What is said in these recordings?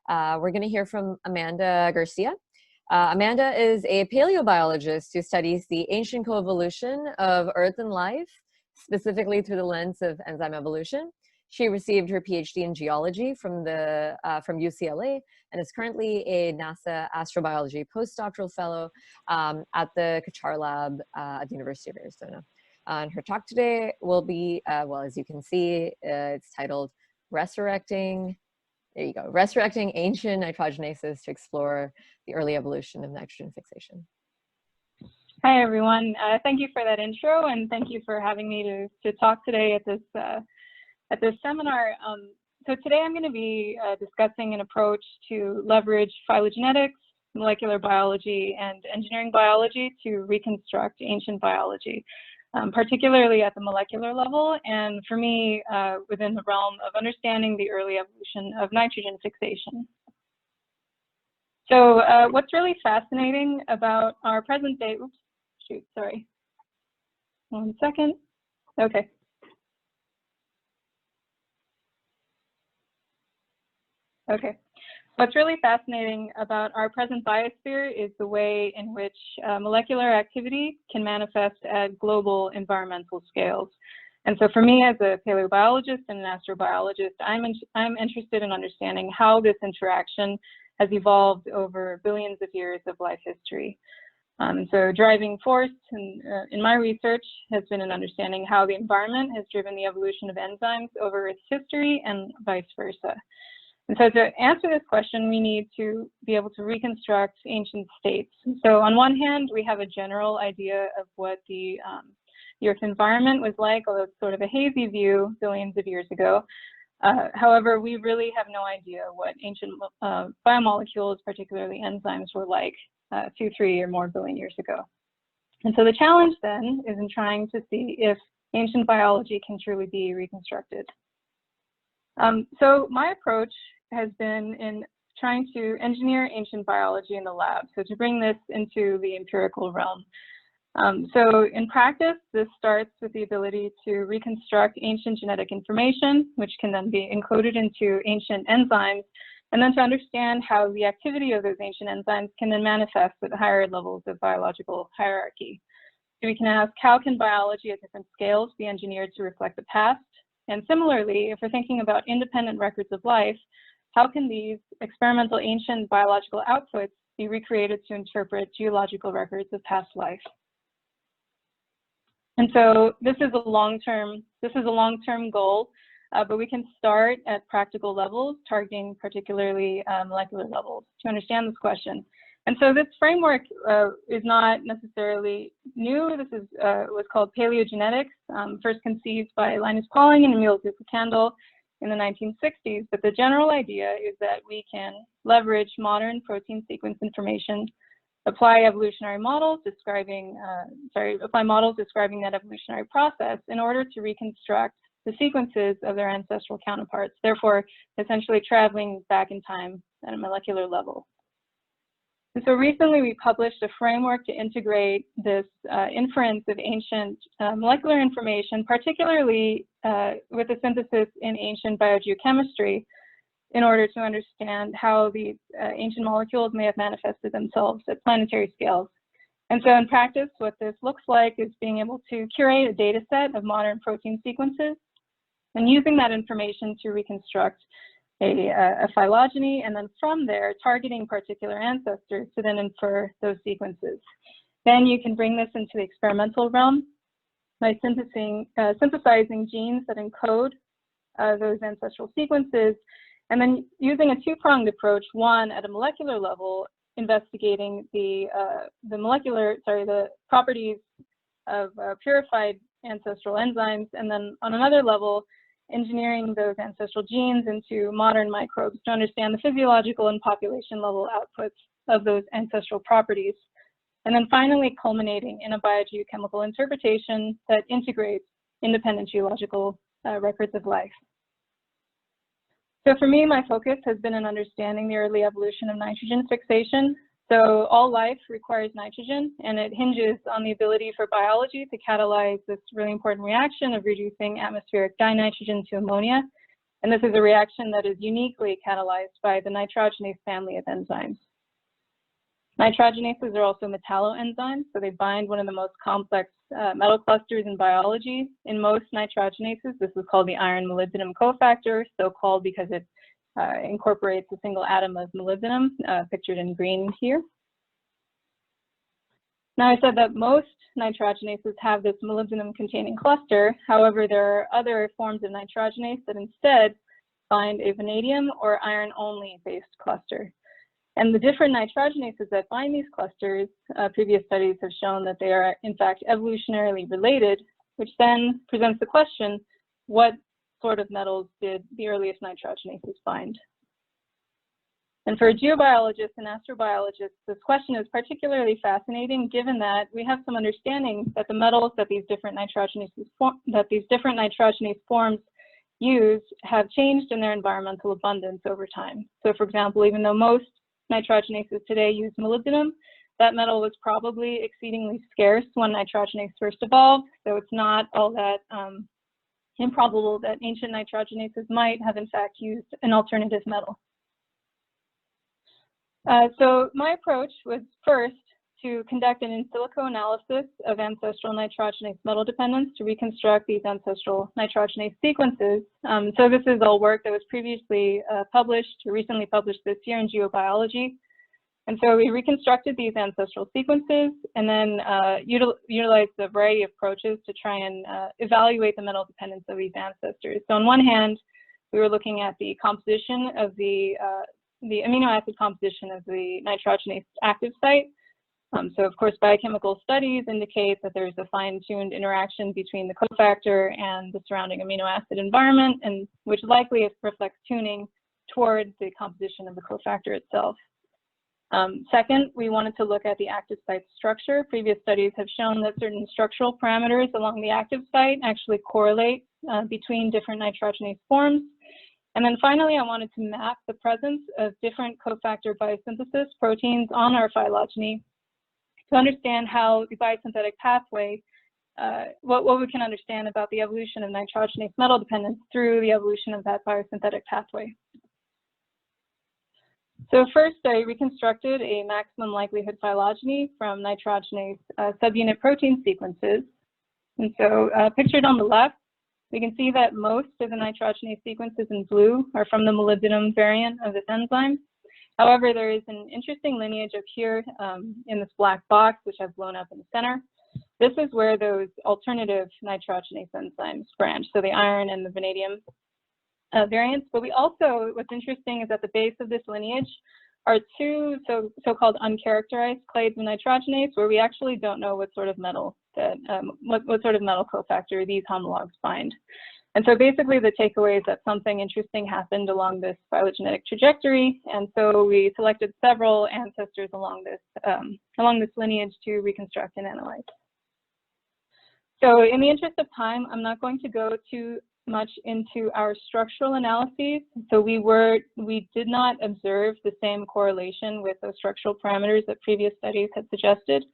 We're going to hear from Amanda Garcia. Amanda is a paleobiologist who studies the ancient coevolution of Earth and life, specifically through the lens of enzyme evolution. She received her PhD in geology from UCLA and is currently a NASA astrobiology postdoctoral fellow at the Kachar Lab at the University of Arizona. And her talk today will be, well, as you can see, it's titled Resurrecting Ancient Nitrogenases to Explore the Early Evolution of Nitrogen Fixation. Hi, everyone. Thank you for that intro, and thank you for having me to talk today at this seminar. So today I'm going to be discussing an approach to leverage phylogenetics, molecular biology, and engineering biology to reconstruct ancient biology, particularly at the molecular level, and for me, within the realm of understanding the early evolution of nitrogen fixation. So what's really fascinating about our present day, oops, shoot, sorry. 1 second. Okay. Okay. What's really fascinating about our present biosphere is the way in which molecular activity can manifest at global environmental scales. And so for me as a paleobiologist and an astrobiologist, I'm interested in understanding how this interaction has evolved over billions of years of life history. So driving force in my research has been in understanding how the environment has driven the evolution of enzymes over its history and vice versa. And so to answer this question, we need to be able to reconstruct ancient states. So on one hand, we have a general idea of what the Earth environment was like, although it's sort of a hazy view billions of years ago. However, we really have no idea what ancient biomolecules, particularly enzymes, were like 2, 3, or more billion years ago. And so the challenge then is in trying to see if ancient biology can truly be reconstructed. So my approach has been in trying to engineer ancient biology in the lab, so to bring this into the empirical realm. So in practice, this starts with the ability to reconstruct ancient genetic information, which can then be encoded into ancient enzymes, and then to understand how the activity of those ancient enzymes can then manifest at higher levels of biological hierarchy. So we can ask, how can biology at different scales be engineered to reflect the past? And similarly, if we're thinking about independent records of life, how can these experimental ancient biological outputs be recreated to interpret geological records of past life? And so this is a long-term goal, but we can start at practical levels, targeting particularly molecular levels to understand this question. And so this framework is not necessarily new. This is what's called paleogenetics, first conceived by Linus Pauling and Emil Zuckerkandl in the 1960s. But the general idea is that we can leverage modern protein sequence information, apply models describing that evolutionary process in order to reconstruct the sequences of their ancestral counterparts, therefore essentially traveling back in time at a molecular level. And so recently we published a framework to integrate this inference of ancient molecular information, particularly with the synthesis in ancient biogeochemistry, in order to understand how these ancient molecules may have manifested themselves at planetary scales. And so in practice, what this looks like is being able to curate a data set of modern protein sequences and using that information to reconstruct a phylogeny, and then from there, targeting particular ancestors to then infer those sequences. Then you can bring this into the experimental realm by synthesizing genes that encode those ancestral sequences, and then using a two-pronged approach, one at a molecular level, investigating the properties of purified ancestral enzymes, and then on another level, engineering those ancestral genes into modern microbes to understand the physiological and population level outputs of those ancestral properties. And then finally culminating in a biogeochemical interpretation that integrates independent geological records of life. So for me, my focus has been in understanding the early evolution of nitrogen fixation. So all life requires nitrogen, and it hinges on the ability for biology to catalyze this really important reaction of reducing atmospheric dinitrogen to ammonia And this is a reaction that is uniquely catalyzed by the nitrogenase family of enzymes. Nitrogenases are also metalloenzymes, so they bind one of the most complex metal clusters in biology. In most nitrogenases, this is called the iron molybdenum cofactor, so called because it incorporates a single atom of molybdenum, pictured in green here. Now, I said that most nitrogenases have this molybdenum-containing cluster. However, there are other forms of nitrogenase that instead bind a vanadium or iron-only based cluster. And the different nitrogenases that bind these clusters, previous studies have shown that they are in fact evolutionarily related, which then presents the question, what sort of metals did the earliest nitrogenases bind? And for geobiologists and astrobiologists, this question is particularly fascinating given that we have some understanding that the metals that these different nitrogenase forms use have changed in their environmental abundance over time. So for example, even though most nitrogenases today use molybdenum, that metal was probably exceedingly scarce when nitrogenase first evolved, so it's not all that improbable that ancient nitrogenases might have in fact used an alternative metal. So my approach was first to conduct an in silico analysis of ancestral nitrogenase metal dependence to reconstruct these ancestral nitrogenase sequences. So this is all work that was previously recently published this year in Geobiology. And so we reconstructed these ancestral sequences and then utilized a variety of approaches to try and evaluate the metal dependence of these ancestors. So on one hand, we were looking at the composition of the amino acid composition of the nitrogenase active site. So of course, biochemical studies indicate that there's a fine-tuned interaction between the cofactor and the surrounding amino acid environment, and which likely reflects tuning towards the composition of the cofactor itself. Second, we wanted to look at the active site structure. Previous studies have shown that certain structural parameters along the active site actually correlate between different nitrogenase forms. And then finally, I wanted to map the presence of different cofactor biosynthesis proteins on our phylogeny to understand how the biosynthetic pathway, what we can understand about the evolution of nitrogenase metal dependence through the evolution of that biosynthetic pathway. So first, I reconstructed a maximum likelihood phylogeny from nitrogenase subunit protein sequences. And so pictured on the left, we can see that most of the nitrogenase sequences in blue are from the molybdenum variant of this enzyme. However, there is an interesting lineage up here in this black box, which I've blown up in the center. This is where those alternative nitrogenase enzymes branch, so the iron and the vanadium variants. But we also, what's interesting is at the base of this lineage are two so-called uncharacterized clades of nitrogenase, where we actually don't know what sort of metal that what sort of metal cofactor these homologs bind. And so basically the takeaway is that something interesting happened along this phylogenetic trajectory, and so we selected several ancestors along this lineage to reconstruct and analyze. So in the interest of time, I'm not going to go too much into our structural analyses. So we did not observe the same correlation with those structural parameters that previous studies had suggested.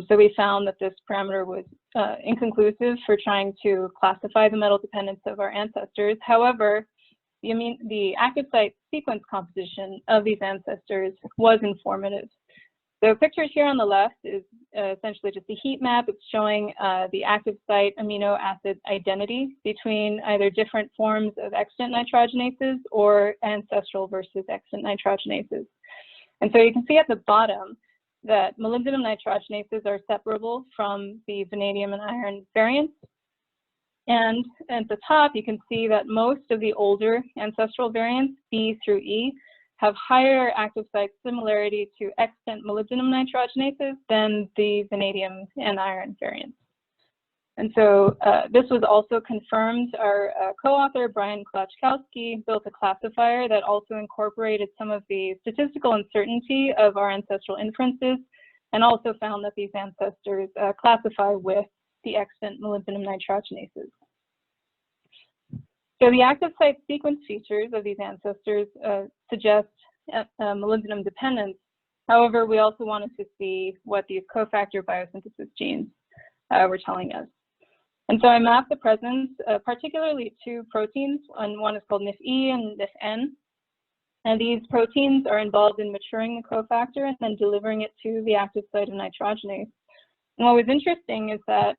So we found that this parameter was inconclusive for trying to classify the metal dependence of our ancestors. However, the active site sequence composition of these ancestors was informative. So pictured here on the left is essentially just a heat map. It's showing the active site amino acid identity between either different forms of extant nitrogenases or ancestral versus extant nitrogenases. And so you can see at the bottom that molybdenum nitrogenases are separable from the vanadium and iron variants. And at the top, you can see that most of the older ancestral variants, B through E, have higher active site similarity to extant molybdenum nitrogenases than the vanadium and iron variants. And so this was also confirmed. Our co-author, Brian Klachkowski, built a classifier that also incorporated some of the statistical uncertainty of our ancestral inferences, and also found that these ancestors classify with the extant molybdenum nitrogenases. So the active site sequence features of these ancestors suggest molybdenum dependence. However, we also wanted to see what these cofactor biosynthesis genes were telling us. And so I mapped the presence of particularly two proteins, and one is called NIF-E and NIF-N. And these proteins are involved in maturing the cofactor and then delivering it to the active site of nitrogenase. And what was interesting is that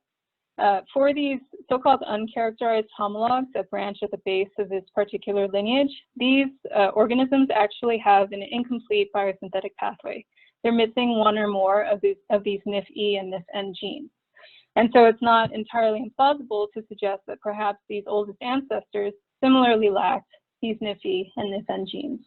for these so-called uncharacterized homologs that branch at the base of this particular lineage, these organisms actually have an incomplete biosynthetic pathway. They're missing one or more of these NIF-E and NIF-N genes. And so it's not entirely implausible to suggest that perhaps these oldest ancestors similarly lacked these NIF-E and NIF-N genes.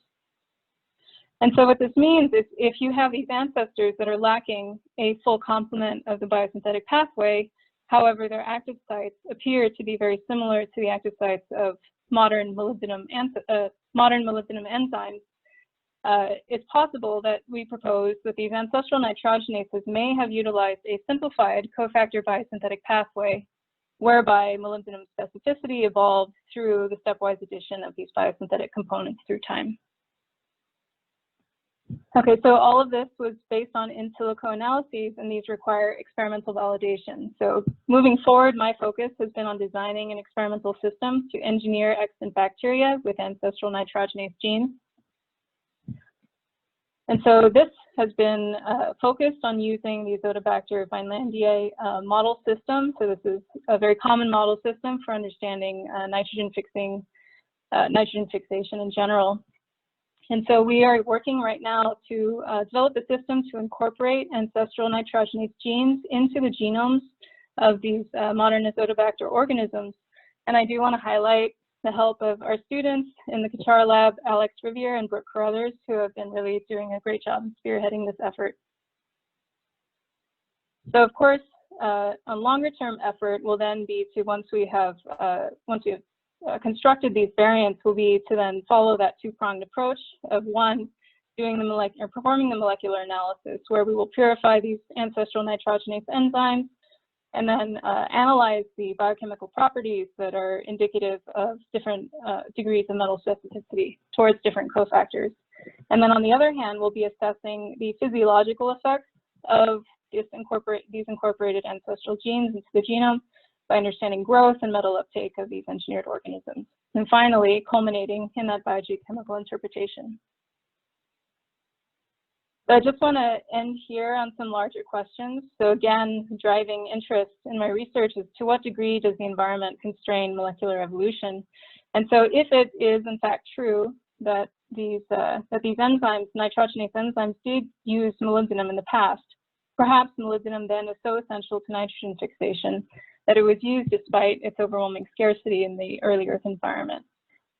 And so what this means is if you have these ancestors that are lacking a full complement of the biosynthetic pathway, however, their active sites appear to be very similar to the active sites of modern molybdenum enzymes, it's possible that we propose that these ancestral nitrogenases may have utilized a simplified cofactor biosynthetic pathway whereby molybdenum specificity evolved through the stepwise addition of these biosynthetic components through time. Okay, so all of this was based on in silico analyses, and these require experimental validation. So moving forward, my focus has been on designing an experimental system to engineer extant bacteria with ancestral nitrogenase genes. And so this has been focused on using the Azotobacter vinelandiae model system. So this is a very common model system for understanding nitrogen fixation in general. And so we are working right now to develop a system to incorporate ancestral nitrogenase genes into the genomes of these modern Azotobacter organisms. And I do want to highlight the help of our students in the Qatar lab, Alex Riviere and Brooke Carruthers, who have been really doing a great job spearheading this effort. So of course, a longer term effort will then be to, once we have constructed these variants, will be to then follow that two-pronged approach of one, performing the molecular analysis, where we will purify these ancestral nitrogenase enzymes and then analyze the biochemical properties that are indicative of different degrees of metal specificity towards different cofactors. And then on the other hand, we'll be assessing the physiological effects of these incorporated ancestral genes into the genome by understanding growth and metal uptake of these engineered organisms. And finally, culminating in that biogeochemical interpretation. So I just want to end here on some larger questions. So again, driving interest in my research is to what degree does the environment constrain molecular evolution? And so if it is in fact true that these enzymes, nitrogenase enzymes, did use molybdenum in the past, perhaps molybdenum then is so essential to nitrogen fixation that it was used despite its overwhelming scarcity in the early Earth environment.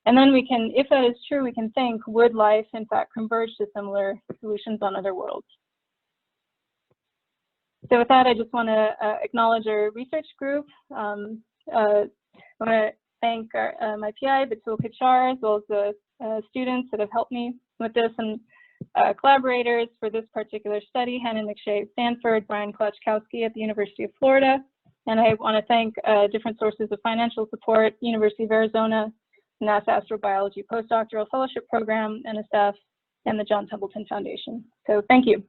And then we can, if that is true, we can think, would life in fact converge to similar solutions on other worlds? So with that, I just want to acknowledge our research group. I want to thank my PI, Batul Kachar, as well as the students that have helped me with this, and collaborators for this particular study, Hannah McShay at Stanford, Brian Klachkowski at the University of Florida. And I want to thank different sources of financial support, University of Arizona, NASA Astrobiology Postdoctoral Fellowship Program, NSF, and the John Templeton Foundation. So thank you.